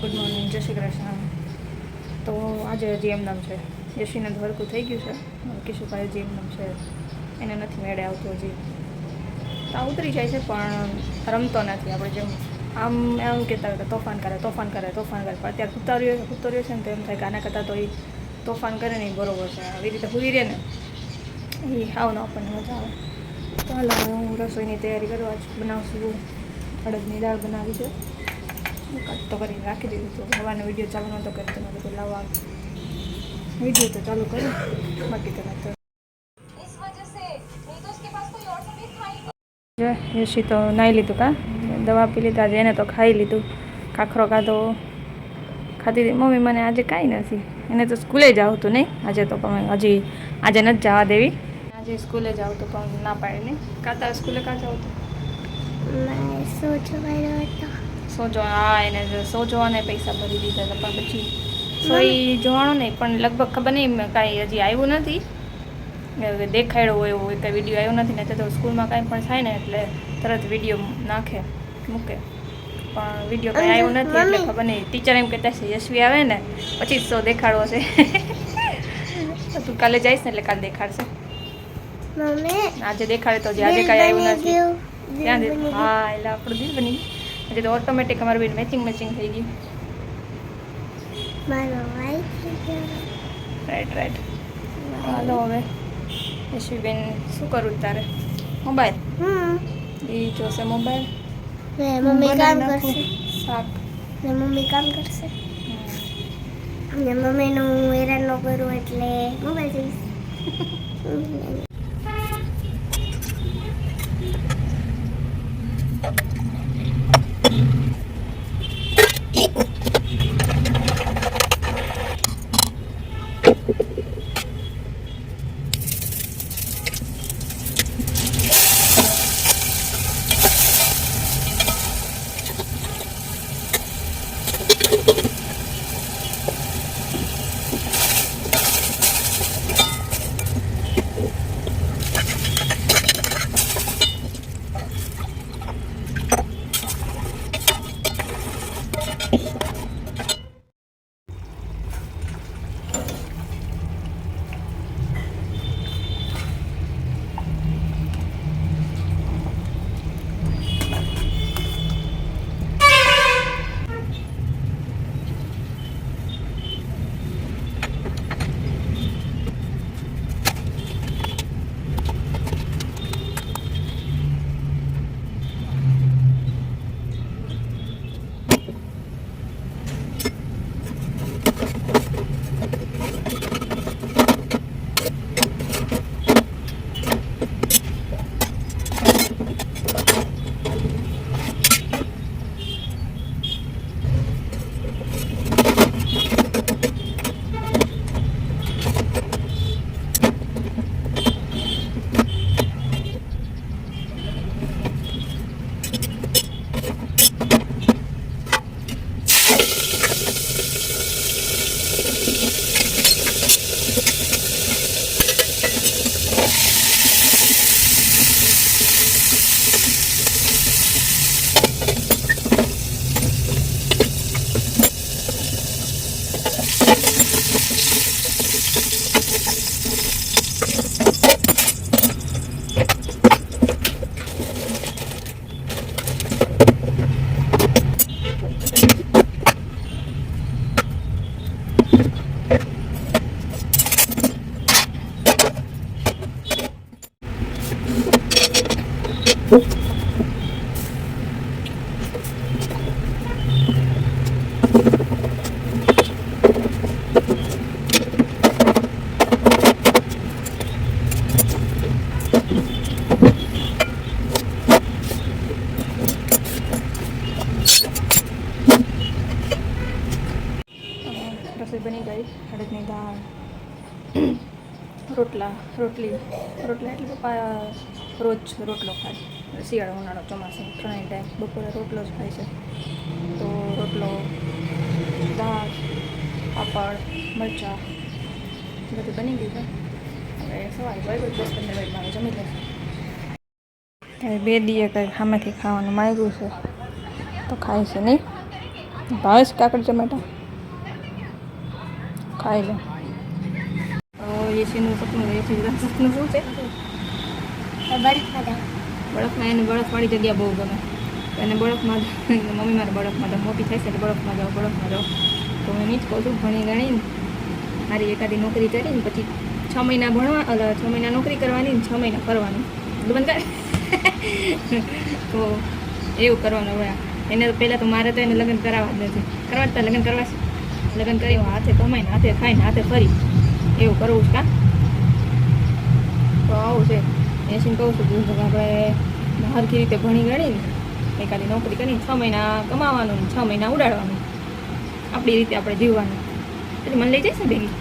Good morning, જય શ્રી કૃષ્ણ. તો આજે હજી એમ નામ છે, યશીને હરકું થઈ ગયું છે. કિશુભાઈ હજી એમ નામ છે, એને નથી મેળે આવતો હજી. તો ઉતરી જાય છે પણ રમતો નથી. આપણે જેમ આમ એમ કહેતા હોય કે તોફાન કરે પણ અત્યારે ઉતર્યો છે ને તો એમ થાય કે આના કરતાં તો એ તોફાન કરે ને એ બરોબર છે. આવી રીતે હુઈ રહે ને એ હાવ ન આપણને મજા આવે. તો હાલ હું રસોઈની તૈયારી કરવા જ બનાવશું. અડદની દાળ બનાવી છે, કટ તો કરીને રાખી દીધું હતું. હવાનો વિડીયો ચાલુ નહોતો કરતો, મેં બધું લાવવા વિડીયો તો ચાલુ કર્યો, બાકી તો નહોતો. યશી તો નાહી લીધું, દવા પી લીધા, આજે એને તો ખાઈ લીધું. ખાખરો ખાધો, ખાધી હતી. મમ્મી મને આજે કાંઈ નથી, એને તો સ્કૂલે જ આવતું નહીં આજે. તો પણ હજી આજે નથી જવા દેવી. આજે સ્કૂલે જ આવતું પણ ના પાડે નહીં. કાતા સ્કૂલે કાં જાવ તો સોજો, હા એને સોજો અને પૈસા ભરી દીધા હતા. પણ પછી સોઈ જોવાનું નહીં, પણ લગભગ ખબર નહીં કાંઈ હજી આવ્યું નથી. દેખાડ્યો હોય એવો કંઈ વિડીયો આવ્યો નથી ને. તો સ્કૂલમાં કાંઈ પણ થાય ને એટલે તરત વિડીયો મૂકે. પણ વિડીયો કાંઈ આવ્યો નથી એટલે ખબર નહીં. ટીચર એમ કહેતા છે યશવી આવે ને પછી જ શો દેખાડવો છે. તું કાલે જઈશ ને એટલે કાલે દેખાડશે. આજે દેખાડે તો આજે કાંઈ આવ્યું નથી ત્યાં હા એટલે આપણું દિલ બની ગયું. આજે તો ઓટોમેટિક અમારું બેન મેચિંગ થઈ ગયું. રાઈટ. હાલો હવે યશવીબેન શું કરું તારે? મોબાઈલ એ જોશે મોબાઈલ. મમ્મી કામ કરશે, શાક મમ્મી કામ કરશે અને મમ્મીનું હેરાન ન કરું એટલે મોબાઈલ જોઈશ. રસોઈ બની ગઈ. અડદની દાળ, રોટલી એટલે પપ્પા રોજ રોટલો ખાય. શિયાળો, ઉનાળો, ચોમાસું ત્રણેય ટાઈમ બપોરે રોટલો જ ખાય છે. તો રોટલો, દાળ, પાપડ, મરચાં બધું બની ગયું છે. હવે સવારે 10-15 મિનિટમાં જમી લઈશું. બે દીએ કંઈક સામેથી ખાવાનું માંગ્યું છે તો ખાય છે નહીં. ભાવે છે કાકડી ટમેટા ખાઈ લે. એસીનું સપનું એસી સપનું શું છે? બરફમાં જાઓ. બરફમાં એને બરફવાળી જગ્યા બહુ ગમે. એને બરફમાં મમ્મી મારે બરફમાં જાઓ, મોટી થાય છે એટલે બરફમાં જાઓ. તો હું એની જ કહું છું, ભણી ગણીને મારી એકાદી નોકરી કરીને પછી 6 મહિના ભણવા 6 મહિના નોકરી કરવાની ને 6 મહિના ફરવાની. બંધ કરે તો એવું કરવાનું. હવે એને તો પહેલાં તો મારે તો એને લગ્ન કરાવવા જ નથી. કરવા જ લગ્ન કરવા છે. લગ્ન કરી હાથે કમાઈને હાથે ખાઈને હાથે ફરી એવું કરવું છે. કાં તો આવું છે. એસીને કહું છું આપણે હરખી રીતે ભણી ગણીને એકાદી નોકરી કરીને 6 મહિના કમાવાનું ને 6 મહિના ઉડાડવાનું. આપણી રીતે આપણે જીવવાનું. એટલે મને લઈ જઈશ ને ભેગી?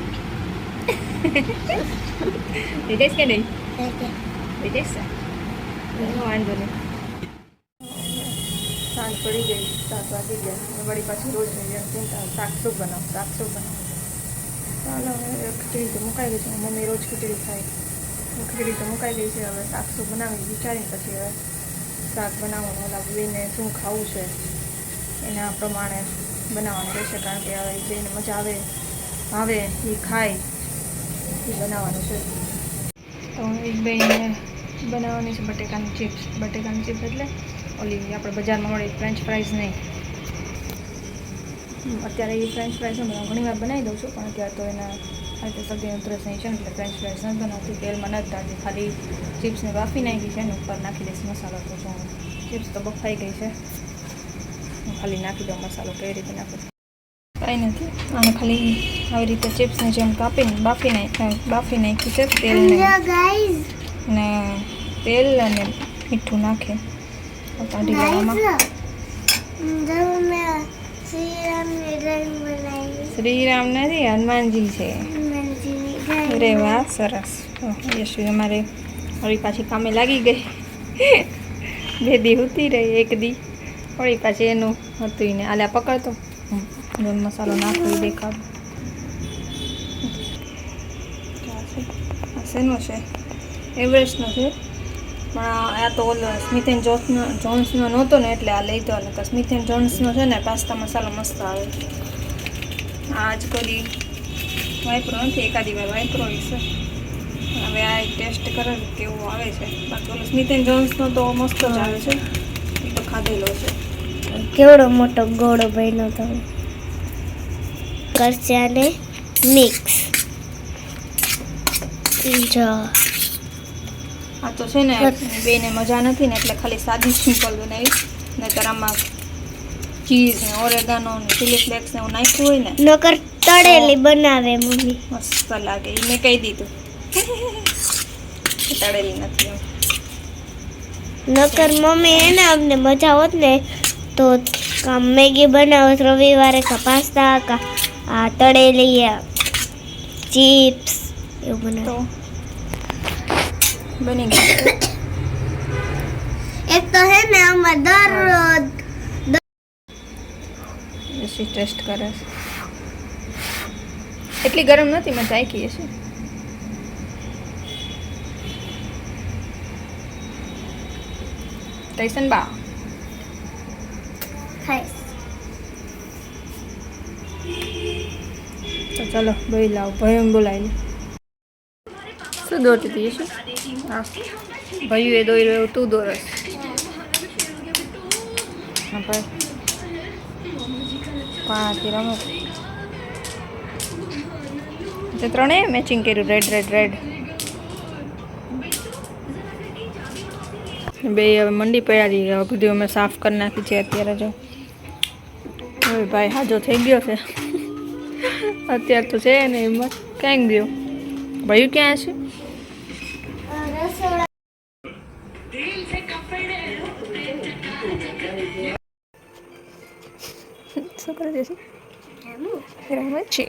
લઈ જઈશ કે નહીં? લઈ જઈશ વાંધો નહીં. સાંજ પડી ગઈ, 7 વાગી ગયા. વળી પાછી રોજ ચિંતા શાક શું બનાવ. ચાલો હવે ખીચડી તો મુકાઈ ગઈ છે. મમ્મી રોજ ખીચડી ખાય. ખીચડી તો મુકાઈ ગઈ છે. હવે શાક શું બનાવી વિચારીને પછી હવે શાક બનાવવાનું. ઓલા બેને શું ખાવું છે એના પ્રમાણે બનાવવાનું રહેશે. કારણ કે હવે જેને મજા આવે એ ખાય એ બનાવવાનું છે. તો એક બેને બનાવવાની છે બટેકાની ચિપ્સ. એટલે ઓલી આપણે બજારમાં મળે ફ્રેન્ચ ફ્રાઈઝ નહીં. અત્યારે એ ફ્રેન્ચ ફ્રાઈઝ ઘણી વાર બનાવી દઉં છું, પણ અત્યારે તો એના આ રીતે સબ્જી ઇન્ટરેસ્ટ નહીં છે ને એટલે ફ્રેન્ચ ફ્રાઈઝ નથી બનાવતી. તેલમાં નથી ડાળતી, ખાલી ચિપ્સને બાફી નાખી છે ને ઉપર નાખી દઈશ મસાલો. તો ચિપ્સ તો બફાઈ ગઈ છે, હું ખાલી નાખી દઉં મસાલો. કઈ રીતે નાખું કંઈ નથી. આને ખાલી આવી રીતે ચિપ્સને જેમ કાપીને બાફી નાખી છે. તેલ અને મીઠું નાખે કાઢી લેવામાં. શ્રીરામ નથી, હનુમાનજી છે. અરે વાહ, સરસ. યશુ અમારે વળી પાછી કામે લાગી ગઈ. 2 દી ઉતી રહી, 1 દી વળી પાછી એનું હતું ને આલ્યા પકડતો મસાલો નાખવી દેખાડો. શેનો છે? એવરેસ્ટનો છે. પણ આ તો ઓલો સ્મિથ એન્ડ જોન્સનો નહોતો ને એટલે આ લઈ દો. એટલે સ્મિથ એન્ડ જોન્સનો છે ને પાસ્તા મસાલો મસ્ત આવે. આજ કોઈ વાપરો નથી, એકાદી વાર વાપરો હશે. હવે આ ટેસ્ટ કરે કેવું આવે છે. બાકી ઓલો સ્મિથ એન્ડ જોન્સનો તો મસ્ત જ આવે છે, એ તો ખાધેલો છે. કેવડો મોટો ગોળો બન્યો તો કરશે આને મિક્સ. જો આ તો છે ને બેને મજા નથી ને એટલે ખાલી સાદી સિમ્પલ બનાવી. નહીંતર આમાં ચીઝ ને ઓરેગાનો ને ચીલી ફ્લેક્સ ને એવું નાખ્યું હોય ને નકર તળેલી બનાવે મમ્મી. મસ્ત લાગે. એ મેં કહી દીધું તળેલી નથી. નકર મમ્મી એને અમને મજા હોત ને તો કા મેગી બનાવત રવિવારે, કા પાસ્તા, કા આ તળેલી ચિપ્સ એવું બનાવે. તો બની ગયું. એક તો હે ને અમાર દરરોજ એસી ટેસ્ટ કરે છે. એટલી ગરમ નથી, મેં ચાખી હશે. ટૈસન બા ખાઈશ. તો ચાલો દોઈ લાવો. ભય બોલાવી લે. શું દોરતી હતી શું? હા, ભયું એ દોઈ રહ્યો, તું દોરસ. હા ભાઈ, પાણાથી રમો. તે ત્રણેય મેચિંગ કર્યું, રેડ. બે હવે મંડી પડ્યા. બધું અમે સાફ કરી નાખી છે અત્યારે. જો હવે ભાઈ હાજો થઈ ગયો છે અત્યારે તો છે ને એમાં ક્યાંક ગયો. ભયું ક્યાં છે? શું કરે છે? રમે છે.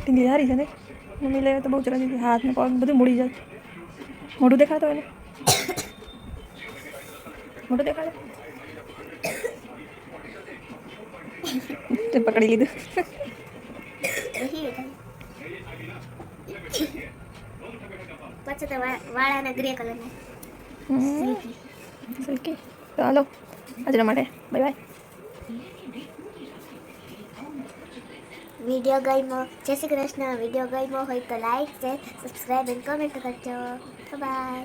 ટીંગલી સારી છે ને? મમ્મી લેવા તો બહુ ચલાવી હતી. હાથ ને પગ બધું મૂડી જાય. મોઢું દેખાતો એને? મોઢું દેખાડે? તે પકડી લીધું. પાછો તો વાળાના ગ્રે કલરના સિલ્કી. તો હાલો આજના માટે બાય બાય. વિડીયો ગમ્યો, જય શ્રી કૃષ્ણ. વિડીયો ગમ્યો હોય તો like share subscribe and comment કરજો. બાય.